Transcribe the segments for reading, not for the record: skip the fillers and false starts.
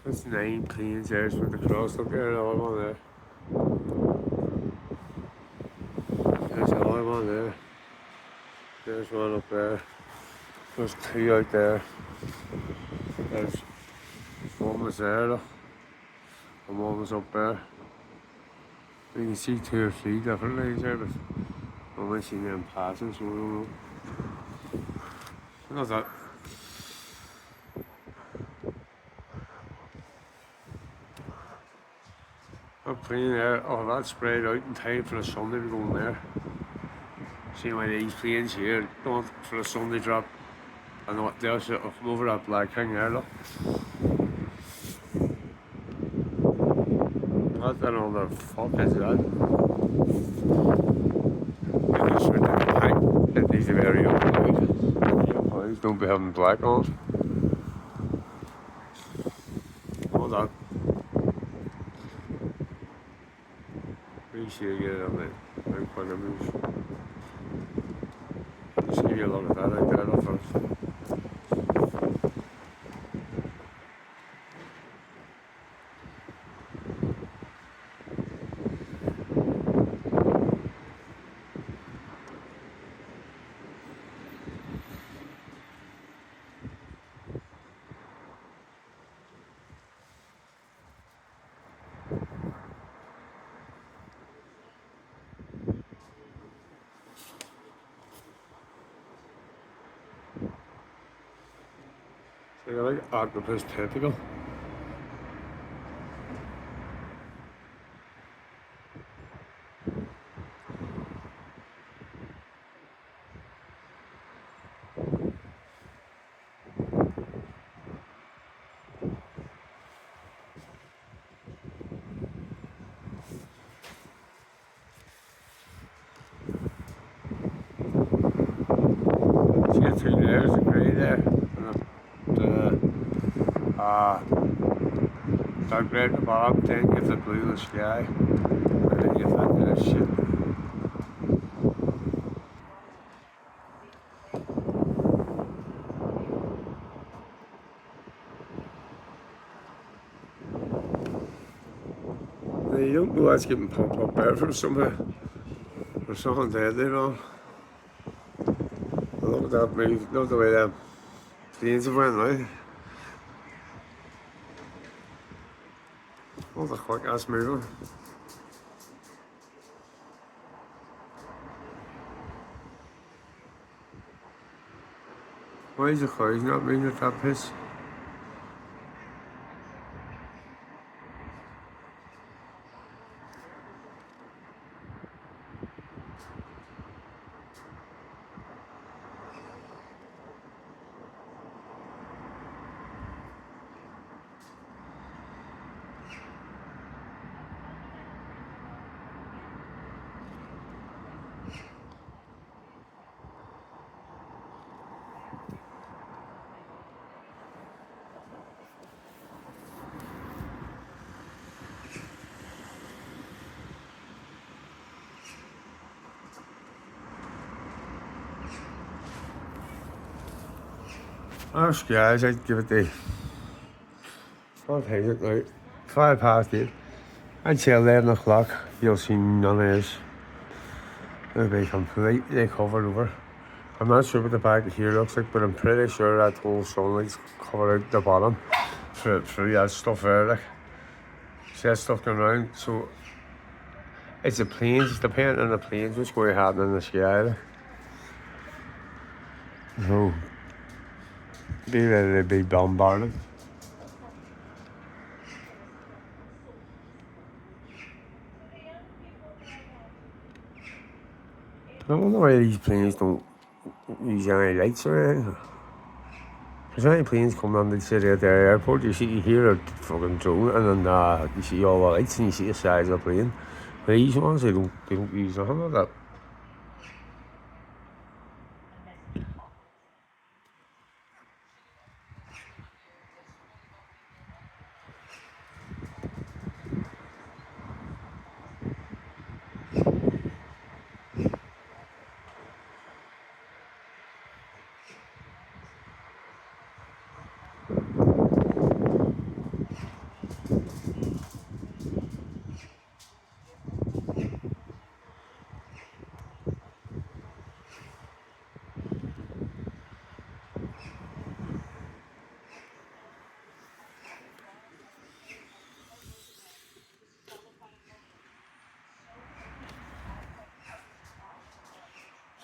That's 9 planes there's with the cross up there and all one there. There's another one there. There's one up there. There's 2 out there. There's one was there though. And one was up there. You can see 2 or 3 different lines there, but I've only seen them passing, so I don't know. How's that? That plane there, oh, that's spread out in time for the Sunday to go in there. See why these planes here don't for a Sunday drop, and what they'll come over that black thing there, look. What the fuck is that? It needs to be very up. Please don't be having black on. Hold on. Make sure you get it on the right point of move. Just give you a look at that out there first. So you're like octopus tentacle. See it through there, there's a grey there. Dark red at the bottom, then you have the blue in the sky, and then you have that kind of shit. Now you don't know that's getting pumped up there from somewhere. There's something deadly wrong. Look at that move, look at the way them planes have went now. Oh, the quick ass moving. Why is the clouds not moving at that pace? Oh, guys, I'd give it the. What time is it now? 8:05. I'd say 11 o'clock. You'll see none of this. It'll be completely covered over. I'm not sure what the back of here looks like, but I'm pretty sure that whole sunlight's covered out the bottom through that stuff there. Like, see that stuff going around? So it's the planes, it's depending on the planes, what's going to happen in the sky. Like. So be ready to be bombarded. I wonder why these planes don't use any lights or anything. There's any planes coming on the city at the airport, you hear a fucking drone, and then you see all the lights and you see the size of the plane. But these ones, they don't use nothing like that.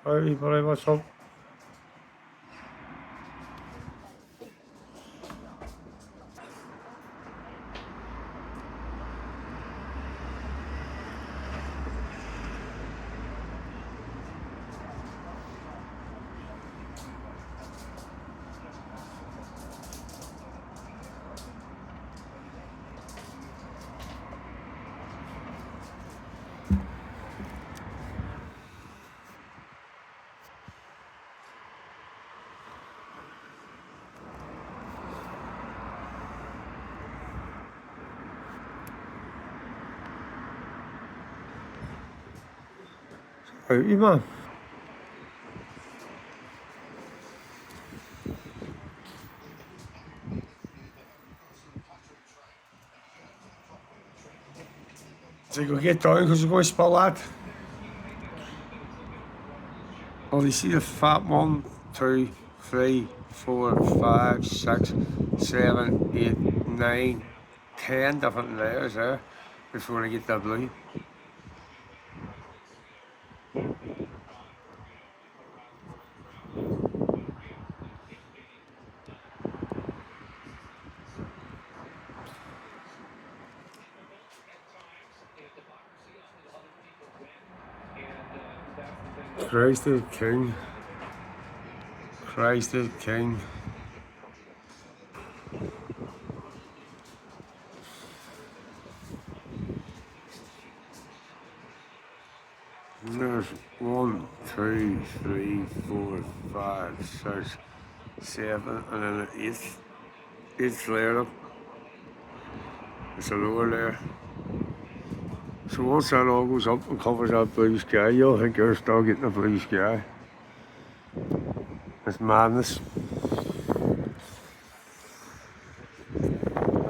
Hey, buddy, what's up? Hey, man. So go get down because you're going to spell that. Well, you see the fat 1, 2, 3, 4, 5, 6, 7, 8, 9, 10 different layers there before I get the blue. Christ is King. Christ is King. And there's 1, 2, 3, 4, 5, 6, 7, and then the eighth layer up. It's a lower layer. So once that all goes up and covers that blue sky, you'll think you're still getting a blue sky. It's madness. I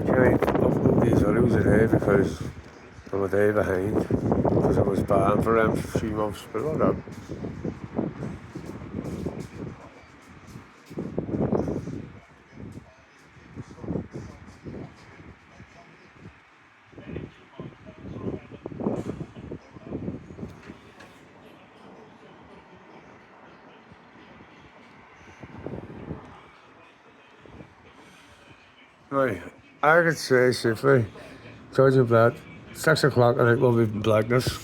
can't upload these videos today because I'm a day behind. Because I was banned for them for 3 months, but whatever. Right, I could say safely, judging that 6 o'clock and it will be blackness.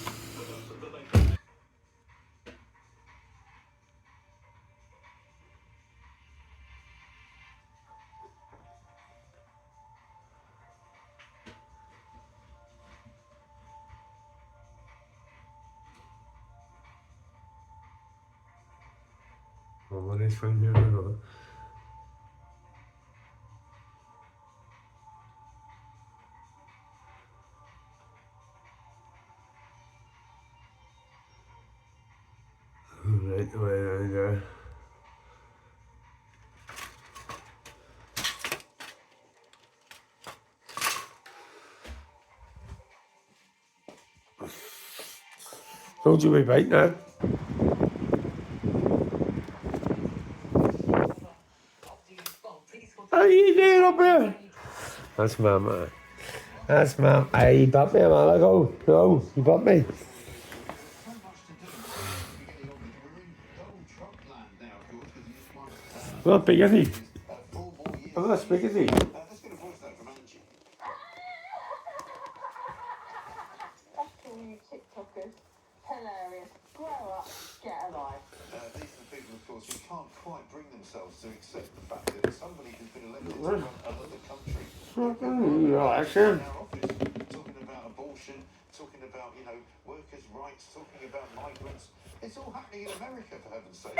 Well, what is from here now? Right the way down there. Told you we bite that. How you doing up there? That's my man. That's my. Hey, you bought me a while ago. No, you bought me. Not big, is he? I'm not big, is he? TikTokers. Hilarious. Grow up, get a life. These are the people, of course, who can't quite bring themselves to accept the fact that somebody who's been elected to run another country. In our office, talking about abortion, talking about, workers' rights, talking about migrants. It's all happening in America, for heaven's sake.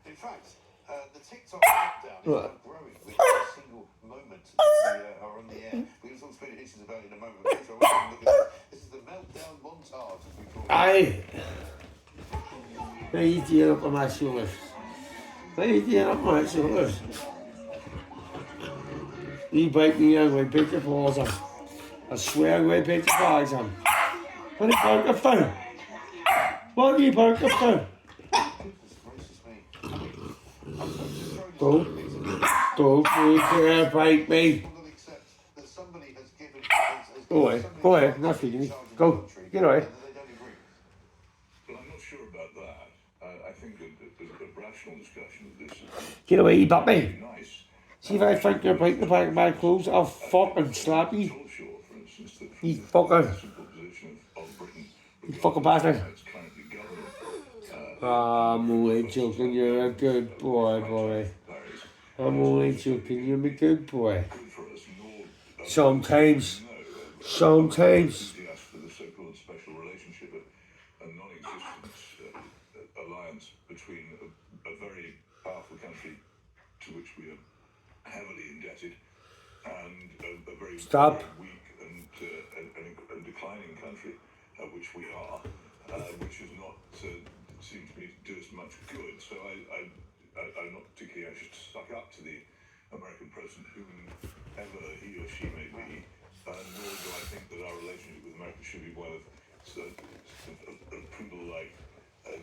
In fact, the TikTok lockdown is now growing with every single moment that we are on the air. We will talk to Peter Hitchens about it in a moment. But Peter, I want you to look at this. This is the meltdown montage, as we call it. Aye. Right here up on my shoulders. Right here up my shoulders. You bite me out, we beat your balls on. I swear we beat your balls on. What are you barking for? What are you barking for? Don't you dare bite me. Go away, not feeding me. Go, get away. But I'm not sure about that. I think Get away, Bappy. nice. See if I think you're breaking the back of my clothes, I'll fucking slap you. You fucking bastard. I'm only joking, you're a good boy, boy. I'm only joking, you're a good boy. Sometimes. Sometimes. For the so-called special relationship, a non-existent alliance between a very powerful country to which we are heavily indebted and a very Stop. weak and declining country, which we are, which has not seemed to me to do us much good. So I'm not particularly anxious to suck up to the American president, whomever he or she may be, nor do I think that our relationship with America should be one of poodle-like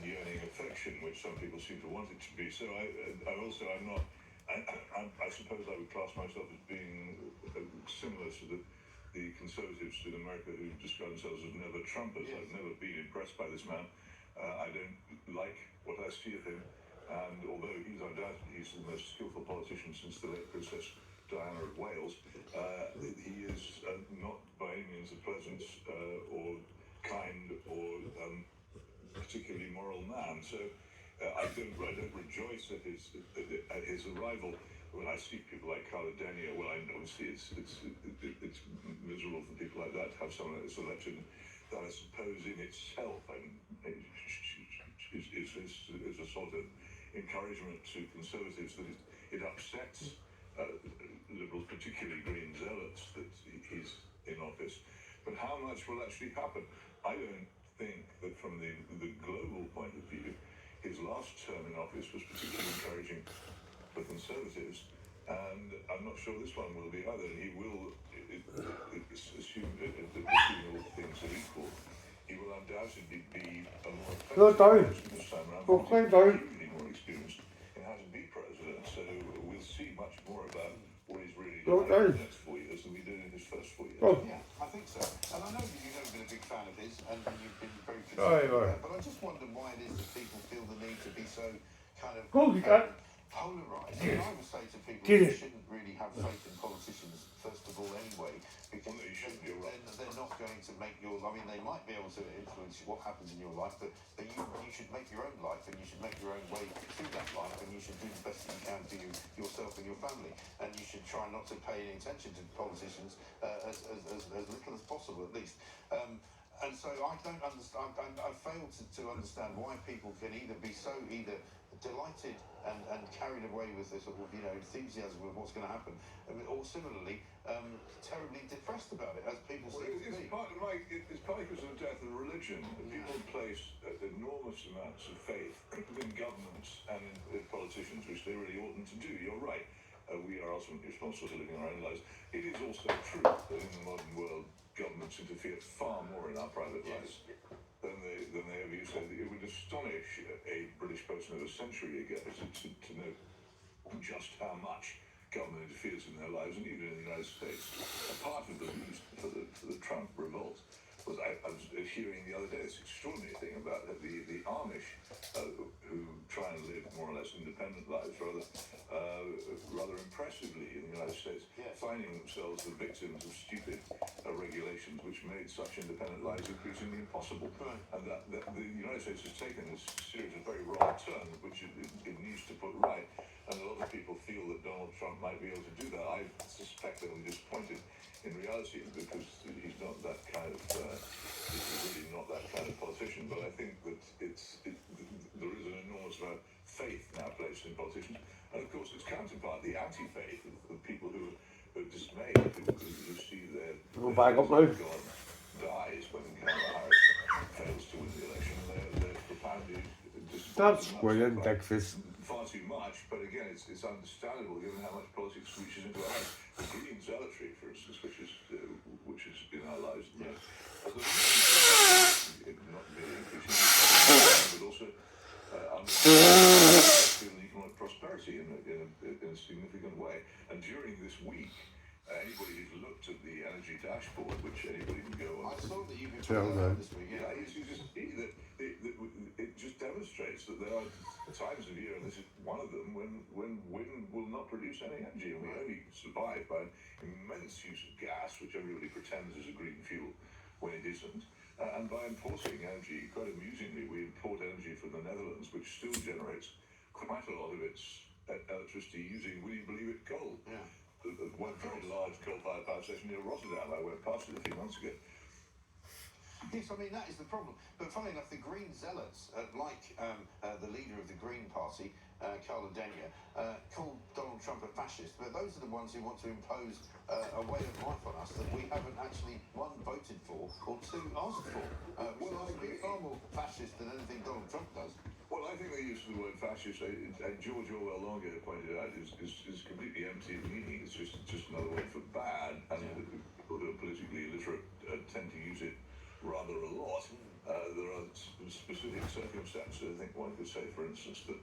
yearning affection, which some people seem to want it to be. So I'm not. I suppose I would class myself as being similar to the conservatives in America who describe themselves as never Trumpers. I've never been impressed by this man. I don't like what I see of him, and although he's undoubtedly the most skillful politician since the late Princess Diana of Wales, he is not by any means a pleasant or kind or particularly moral man. So I don't rejoice at his arrival. When I see people like Carla Daniel, well, I obviously it's miserable for people like that to have someone that's elected that I suppose in itself is a sort of encouragement to conservatives that it upsets liberals, particularly Green zealots, that he's in office. But how much will actually happen? I don't think that from the global point of view, his last term in office was particularly encouraging for conservatives, and I'm not sure this one will be either. He will, assuming all things are equal, he will undoubtedly be a more effective person this time around. Hugely more experienced in how to be president, so we'll see much more about what he's really done in the next 4 years than we did in his first 4 years. Yeah, I think so. And I know that you've never been a big fan of his, and you've been very critical of that, but I just wonder why it is that people feel the need to be so kind of polarised. And I would say to people that you shouldn't really have faith in politicians, first of all, anyway, because they're not going to make your. I mean, they might be able to influence what happens in your life, but you should make your own life, and you should make your own way through that life, and you should do the best that you can for yourself and your family, and you should try not to pay any attention to politicians as little as possible, at least. And so I don't understand. I fail to understand why people can either be so delighted and carried away with this sort of enthusiasm of what's going to happen, or similarly terribly depressed about it, as people seem to be. It's partly because of the death of religion. People place enormous amounts of faith in governments and in politicians, which they really oughtn't to do. You're right. We are ultimately responsible for living our own lives. It is also true that in the modern world, governments interfere far more in our private lives than they ever used to. It would astonish a British person of a century ago to know just how much government interferes in their lives, and even in the United States. A part of the reason for the Trump revolt was I was hearing the other day this extraordinary thing about the Amish who try and live more or less independent lives rather impressively in the United States, finding themselves the victims of stupid regulations which made such independent lives increasingly impossible. And that the United States has taken this series of very wrong turns, which it needs to put right. And a lot of people feel that Donald Trump might be able to do that. I suspect they'll be disappointed in reality because he's not that kind of, he's really not that kind of politician. But I think that there is an enormous amount of faith now placed in politicians. And of course, its counterpart, the anti-faith of people who are dismayed, who see their God dies when Kamala Harris fails to win the election. They're profoundly disappointed. Far too much, but again, it's understandable given how much politics reaches into our lives. The Green zealotry, for instance, which is in our lives, not merely increasing, but also economic prosperity in a significant way. And during this week, Anybody who's looked at the energy dashboard, which anybody can go on. I saw that you've been Sure, putting no. that this week. Yeah, you just see that it just demonstrates that there are times of year, and this is one of them, when wind will not produce any energy, and we only survive by an immense use of gas, which everybody pretends is a green fuel when it isn't, and by importing energy. Quite amusingly, we import energy from the Netherlands, which still generates quite a lot of its electricity using, will you believe it, coal. Yeah. One very large coal-fired power station near Rotterdam. I went past it a few months ago. Yes, I mean, that is the problem. But funnily enough, the Green Zealots, like the leader of the Green Party, Carla Denyer, called Donald Trump a fascist. But those are the ones who want to impose a way of life on us that we haven't actually, one, voted for, or two, asked for. Which I think far more fascist than anything Donald Trump does. Well, I think the use of the word fascist, George Orwell long ago pointed out, is completely empty of meaning. It's just another word for bad, and people who are politically illiterate tend to use it rather a lot. There are specific circumstances. I think one could say, for instance, that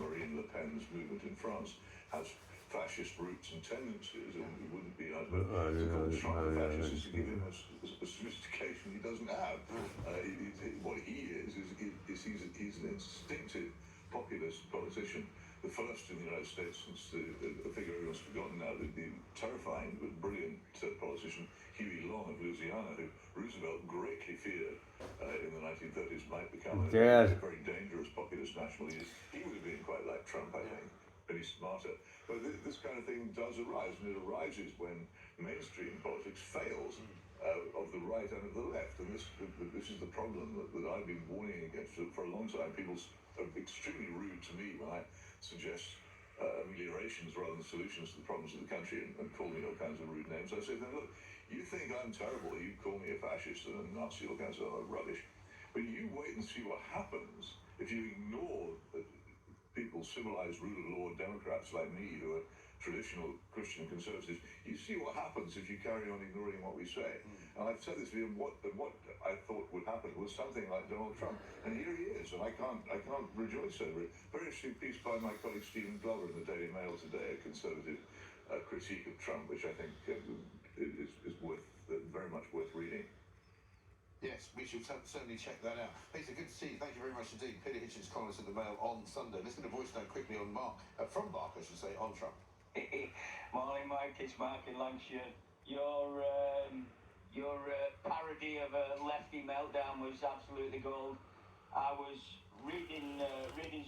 Marine Le Pen's movement in France has fascist roots and tendencies, and it wouldn't be to call Trump a fascist is to give him a sophistication he doesn't have. What he is he's an instinctive populist politician, the first in the United States since the figure everyone's forgotten now, the terrifying but brilliant politician Huey Long of Louisiana, who Roosevelt greatly feared in the 1930s might become a very dangerous populist nationalist. He would have been quite like Trump, I think, but he's smarter. But this kind of thing does arise, and it arises when mainstream politics fails of the right and of the left. And this is the problem that I've been warning against for a long time. People are extremely rude to me when I suggest ameliorations rather than solutions to the problems of the country, and call me all kinds of rude names. I say to them, look, you think I'm terrible, you call me a fascist and a Nazi, all kinds of rubbish, but you wait and see what happens if you ignore people's civilized rule of law Democrats like me, who are traditional Christian conservatives. You see what happens if you carry on ignoring what we say. And I've said this to you, what I thought would happen was something like Donald Trump, and here he is, and I can't rejoice over it. Very interesting piece by my colleague Stephen Glover in the Daily Mail today, a conservative critique of Trump, which I think is worth very much worth reading. Yes, we should certainly check that out. Peter, good to see you. Thank you very much indeed. Peter Hitchens, columnist in the Mail on Sunday. Let's get a voice note quickly on from Mark, I should say, on Trump. Morning, Mike. It's Mark in Lancashire. Your parody of a lefty meltdown was absolutely gold. I was reading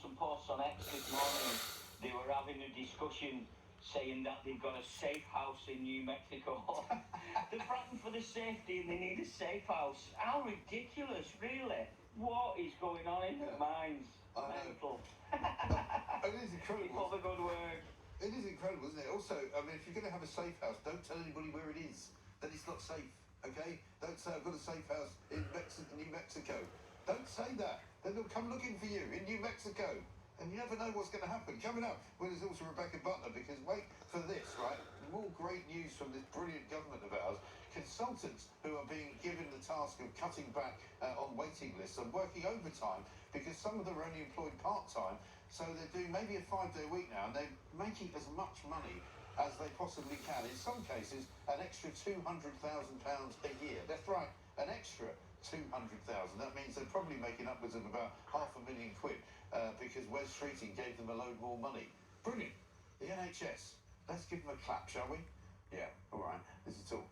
some posts on X this morning. They were having a discussion saying that they've got a safe house in New Mexico. They're frightened for the safety and they need a safe house. How ridiculous, really. What is going on in their minds? Mental. It is incredible. Keep up the good work. It is incredible, isn't it? Also, I mean, if you're going to have a safe house, don't tell anybody where it is. Then it's not safe, okay? Don't say, I've got a safe house in New Mexico. Don't say that. Then they'll come looking for you in New Mexico. And you never know what's going to happen. Coming up, well, there's also Rebecca Butler, because wait for this, right? More great news from this brilliant government of ours. Consultants who are being given the task of cutting back on waiting lists and working overtime, because some of them are only employed part-time, so they're doing maybe a 5-day week now, and they're making as much money as they possibly can. In some cases, an extra £200,000 a year. That's right, an extra 200,000. That means they're probably making upwards of about £500,000 because Wes Streeting gave them a load more money. Brilliant. The NHS. Let's give them a clap, shall we? Yeah, all right. This is all.